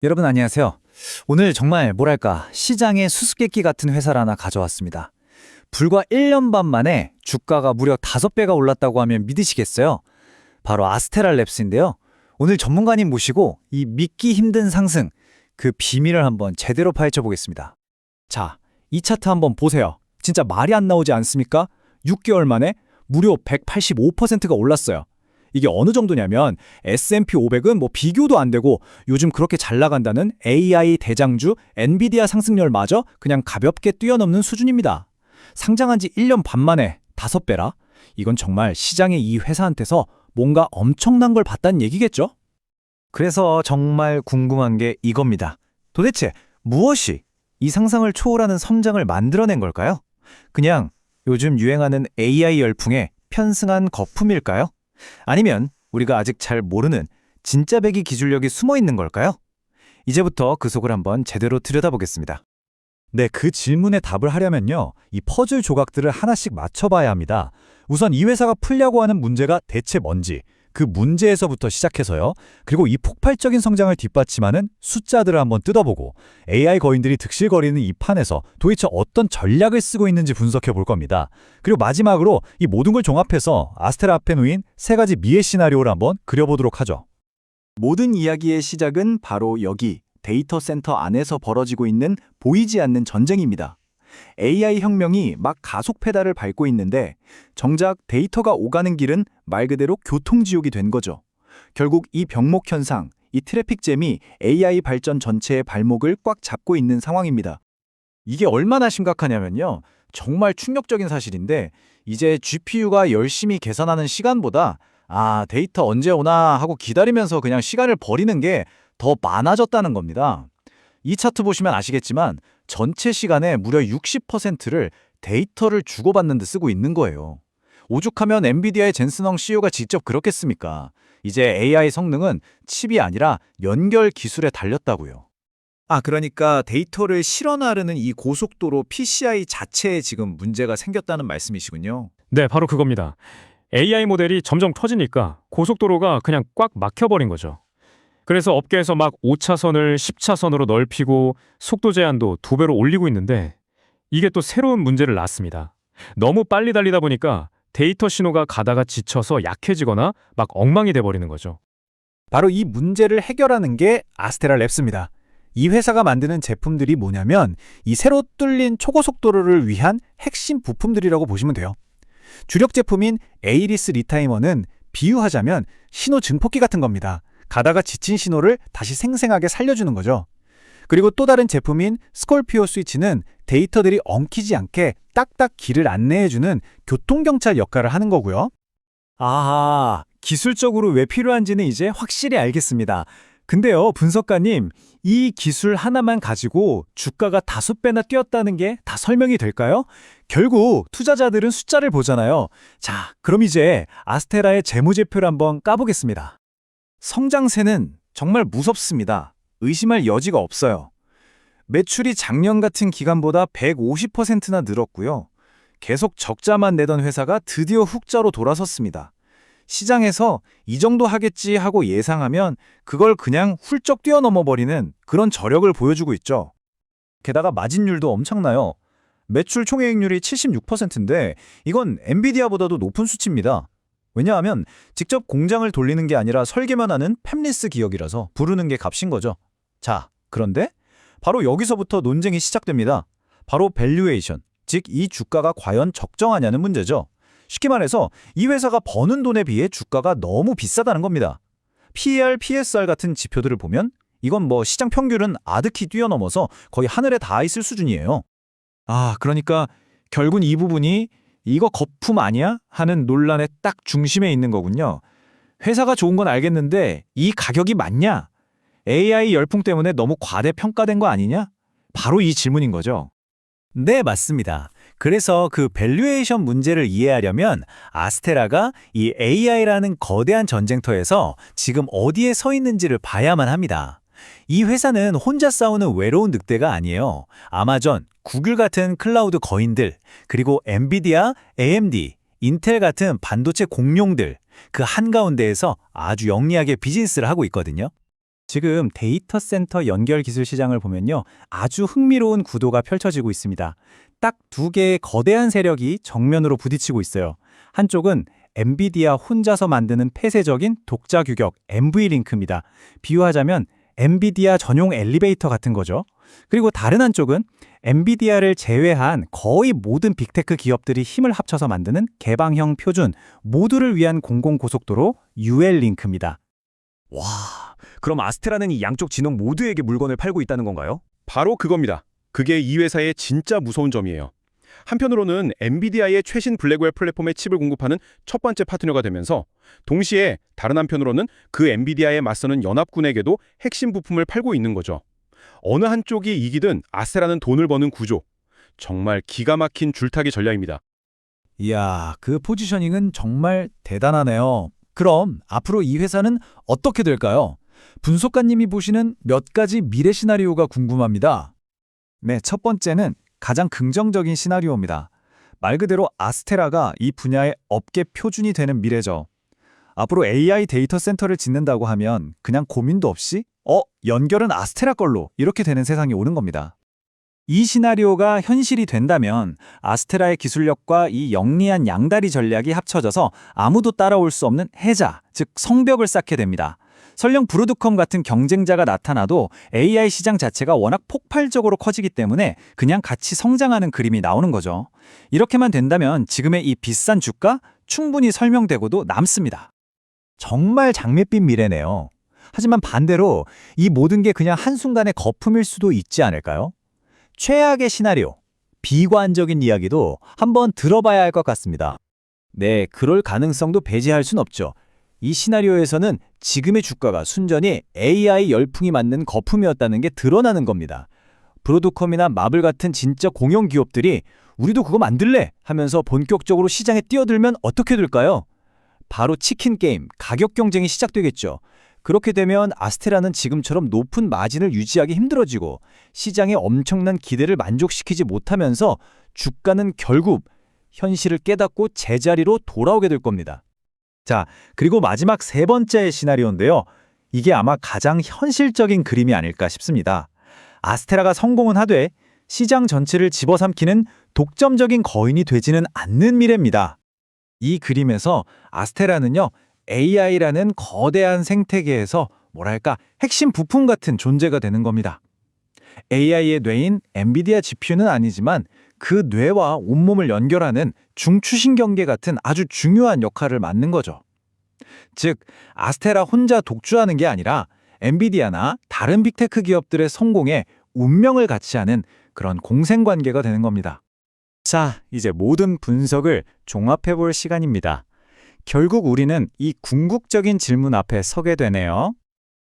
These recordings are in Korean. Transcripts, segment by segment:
여러분 안녕하세요. 오늘 정말 뭐랄까 시장의 수수께끼 같은 회사를 하나 가져왔습니다. 불과 1년 반 만에 주가가 무려 5배가 올랐다고 하면 믿으시겠어요? 바로 아스테랄 랩스인데요. 오늘 전문가님 모시고 이 믿기 힘든 상승, 그 비밀을 한번 제대로 파헤쳐 보겠습니다. 자, 이 차트 한번 보세요. 진짜 말이 안 나오지 않습니까? 6개월 만에 무려 185%가 올랐어요. 이게 어느 정도냐면 S&P 500은 뭐 비교도 안 되고 요즘 그렇게 잘 나간다는 AI 대장주 엔비디아 상승률마저 그냥 가볍게 뛰어넘는 수준입니다. 상장한 지 1년 반 만에 5배라? 이건 정말 시장의 이 회사한테서 뭔가 엄청난 걸 봤다는 얘기겠죠? 그래서 정말 궁금한 게 이겁니다. 도대체 무엇이 이 상상을 초월하는 성장을 만들어낸 걸까요? 그냥 요즘 유행하는 AI 열풍에 편승한 거품일까요? 아니면 우리가 아직 잘 모르는 진짜 배기 기술력이 숨어 있는 걸까요? 이제부터 그 속을 한번 제대로 들여다보겠습니다. 네, 그 질문에 답을 하려면요, 이 퍼즐 조각들을 하나씩 맞춰봐야 합니다. 우선 이 회사가 풀려고 하는 문제가 대체 뭔지, 그 문제에서부터 시작해서요. 그리고 이 폭발적인 성장을 뒷받침하는 숫자들을 한번 뜯어보고 AI 거인들이 득실거리는 이 판에서 도대체 어떤 전략을 쓰고 있는지 분석해 볼 겁니다. 그리고 마지막으로 이 모든 걸 종합해서 아스테라 앞에 놓인 3가지 미래 시나리오를 한번 그려보도록 하죠. 모든 이야기의 시작은 바로 여기 데이터 센터 안에서 벌어지고 있는 보이지 않는 전쟁입니다. AI 혁명이 막 가속 페달을 밟고 있는데 정작 데이터가 오가는 길은 말 그대로 교통지옥이 된 거죠. 결국 이 병목 현상, 이 트래픽 잼이 AI 발전 전체의 발목을 꽉 잡고 있는 상황입니다. 이게 얼마나 심각하냐면요. 정말 충격적인 사실인데 이제 GPU가 열심히 계산하는 시간보다 데이터 언제 오나 하고 기다리면서 그냥 시간을 버리는 게 더 많아졌다는 겁니다. 이 차트 보시면 아시겠지만 전체 시간의 무려 60%를 데이터를 주고받는 데 쓰고 있는 거예요. 오죽하면 엔비디아의 젠슨헝 CEO가 직접 그렇겠습니까? 이제 AI 성능은 칩이 아니라 연결 기술에 달렸다고요. 그러니까 데이터를 실어 나르는 이 고속도로 PCI 자체에 지금 문제가 생겼다는 말씀이시군요. 네, 바로 그겁니다. AI 모델이 점점 터지니까 고속도로가 그냥 꽉 막혀버린 거죠. 그래서 업계에서 막 5차선을 10차선으로 넓히고 속도 제한도 2배로 올리고 있는데 이게 또 새로운 문제를 낳습니다. 너무 빨리 달리다 보니까 데이터 신호가 가다가 지쳐서 약해지거나 막 엉망이 돼버리는 거죠. 바로 이 문제를 해결하는 게 아스테라 랩스입니다. 이 회사가 만드는 제품들이 뭐냐면 이 새로 뚫린 초고속도로를 위한 핵심 부품들이라고 보시면 돼요. 주력 제품인 에이리스 리타이머는 비유하자면 신호 증폭기 같은 겁니다. 가다가 지친 신호를 다시 생생하게 살려주는 거죠. 그리고 또 다른 제품인 스콜피오 스위치는 데이터들이 엉키지 않게 딱딱 길을 안내해주는 교통경찰 역할을 하는 거고요. 기술적으로 왜 필요한지는 이제 확실히 알겠습니다. 근데요, 분석가님, 이 기술 하나만 가지고 주가가 5배나 뛰었다는 게 다 설명이 될까요? 결국 투자자들은 숫자를 보잖아요. 자, 그럼 이제 아스테라의 재무제표를 한번 까보겠습니다. 성장세는 정말 무섭습니다. 의심할 여지가 없어요. 매출이 작년 같은 기간보다 150%나 늘었고요. 계속 적자만 내던 회사가 드디어 흑자로 돌아섰습니다. 시장에서 이 정도 하겠지 하고 예상하면 그걸 그냥 훌쩍 뛰어넘어버리는 그런 저력을 보여주고 있죠. 게다가 마진율도 엄청나요. 매출 총이익률이 76%인데 이건 엔비디아보다도 높은 수치입니다. 왜냐하면 직접 공장을 돌리는 게 아니라 설계만 하는 팹리스 기업이라서 부르는 게 값인 거죠. 자, 그런데 바로 여기서부터 논쟁이 시작됩니다. 바로 밸류에이션, 즉 이 주가가 과연 적정하냐는 문제죠. 쉽게 말해서 이 회사가 버는 돈에 비해 주가가 너무 비싸다는 겁니다. PER, PSR 같은 지표들을 보면 이건 뭐 시장 평균은 아득히 뛰어넘어서 거의 하늘에 닿아 있을 수준이에요. 그러니까 결국 이 부분이 이거 거품 아니야? 하는 논란의 딱 중심에 있는 거군요. 회사가 좋은 건 알겠는데 이 가격이 맞냐? AI 열풍 때문에 너무 과대평가된 거 아니냐? 바로 이 질문인 거죠. 네, 맞습니다. 그래서 그 밸류에이션 문제를 이해하려면 아스테라가 이 AI라는 거대한 전쟁터에서 지금 어디에 서 있는지를 봐야만 합니다. 이 회사는 혼자 싸우는 외로운 늑대가 아니에요. 아마존, 구글 같은 클라우드 거인들, 그리고 엔비디아, AMD, 인텔 같은 반도체 공룡들, 그 한가운데에서 아주 영리하게 비즈니스를 하고 있거든요. 지금 데이터 센터 연결 기술 시장을 보면요. 아주 흥미로운 구도가 펼쳐지고 있습니다. 딱 두 개의 거대한 세력이 정면으로 부딪히고 있어요. 한쪽은 엔비디아 혼자서 만드는 폐쇄적인 독자 규격 NV링크입니다. 비유하자면 엔비디아 전용 엘리베이터 같은 거죠. 그리고 다른 한쪽은 엔비디아를 제외한 거의 모든 빅테크 기업들이 힘을 합쳐서 만드는 개방형 표준, 모두를 위한 공공고속도로 UL링크입니다. 와, 그럼 아스테라는 이 양쪽 진영 모두에게 물건을 팔고 있다는 건가요? 바로 그겁니다. 그게 이 회사의 진짜 무서운 점이에요. 한편으로는 엔비디아의 최신 블랙웰 플랫폼의 칩을 공급하는 첫 번째 파트너가 되면서 동시에 다른 한편으로는 그 엔비디아에 맞서는 연합군에게도 핵심 부품을 팔고 있는 거죠. 어느 한쪽이 이기든 아스테라는 돈을 버는 구조. 정말 기가 막힌 줄타기 전략입니다. 이야, 그 포지셔닝은 정말 대단하네요. 그럼 앞으로 이 회사는 어떻게 될까요? 분석가님이 보시는 몇 가지 미래 시나리오가 궁금합니다. 네, 첫 번째는 가장 긍정적인 시나리오입니다. 말 그대로 아스테라가 이 분야의 업계 표준이 되는 미래죠. 앞으로 AI 데이터 센터를 짓는다고 하면 그냥 고민도 없이 연결은 아스테라 걸로 이렇게 되는 세상이 오는 겁니다. 이 시나리오가 현실이 된다면 아스테라의 기술력과 이 영리한 양다리 전략이 합쳐져서 아무도 따라올 수 없는 해자, 즉 성벽을 쌓게 됩니다. 설령 브로드컴 같은 경쟁자가 나타나도 AI 시장 자체가 워낙 폭발적으로 커지기 때문에 그냥 같이 성장하는 그림이 나오는 거죠. 이렇게만 된다면 지금의 이 비싼 주가 충분히 설명되고도 남습니다. 정말 장밋빛 미래네요. 하지만 반대로 이 모든 게 그냥 한순간의 거품일 수도 있지 않을까요? 최악의 시나리오, 비관적인 이야기도 한번 들어봐야 할 것 같습니다. 네, 그럴 가능성도 배제할 순 없죠. 이 시나리오에서는 지금의 주가가 순전히 AI 열풍이 맞는 거품이었다는 게 드러나는 겁니다. 브로드컴이나 마블 같은 진짜 공용 기업들이 우리도 그거 만들래 하면서 본격적으로 시장에 뛰어들면 어떻게 될까요? 바로 치킨 게임, 가격 경쟁이 시작되겠죠. 그렇게 되면 아스테라는 지금처럼 높은 마진을 유지하기 힘들어지고 시장의 엄청난 기대를 만족시키지 못하면서 주가는 결국 현실을 깨닫고 제자리로 돌아오게 될 겁니다. 자, 그리고 마지막 세 번째 시나리오인데요. 이게 아마 가장 현실적인 그림이 아닐까 싶습니다. 아스테라가 성공은 하되 시장 전체를 집어삼키는 독점적인 거인이 되지는 않는 미래입니다. 이 그림에서 아스테라는요, AI라는 거대한 생태계에서 뭐랄까 핵심 부품 같은 존재가 되는 겁니다. AI의 뇌인 엔비디아 GPU는 아니지만 그 뇌와 온몸을 연결하는 중추신경계 같은 아주 중요한 역할을 맡는 거죠. 즉, 아스테라 혼자 독주하는 게 아니라 엔비디아나 다른 빅테크 기업들의 성공에 운명을 같이 하는 그런 공생관계가 되는 겁니다. 자, 이제 모든 분석을 종합해 볼 시간입니다. 결국 우리는 이 궁극적인 질문 앞에 서게 되네요.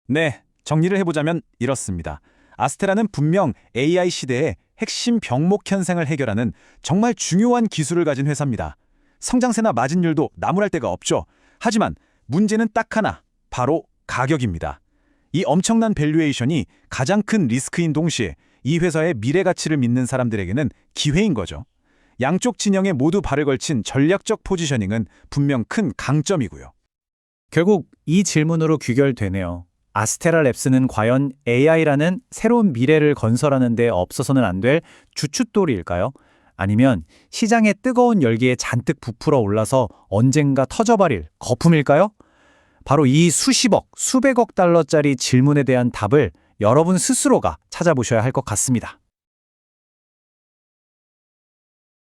네, 정리를 해보자면 이렇습니다. 아스테라는 분명 AI 시대의 핵심 병목 현상을 해결하는 정말 중요한 기술을 가진 회사입니다. 성장세나 마진율도 나무랄 데가 없죠. 하지만 문제는 딱 하나, 바로 가격입니다. 이 엄청난 밸류에이션이 가장 큰 리스크인 동시에 이 회사의 미래 가치를 믿는 사람들에게는 기회인 거죠. 양쪽 진영에 모두 발을 걸친 전략적 포지셔닝은 분명 큰 강점이고요. 결국 이 질문으로 귀결되네요. 아스테라 랩스는 과연 AI라는 새로운 미래를 건설하는 데 없어서는 안 될 주춧돌이일까요? 아니면 시장의 뜨거운 열기에 잔뜩 부풀어 올라서 언젠가 터져버릴 거품일까요? 바로 이 수십억, 수백억 달러짜리 질문에 대한 답을 여러분 스스로가 찾아보셔야 할 것 같습니다.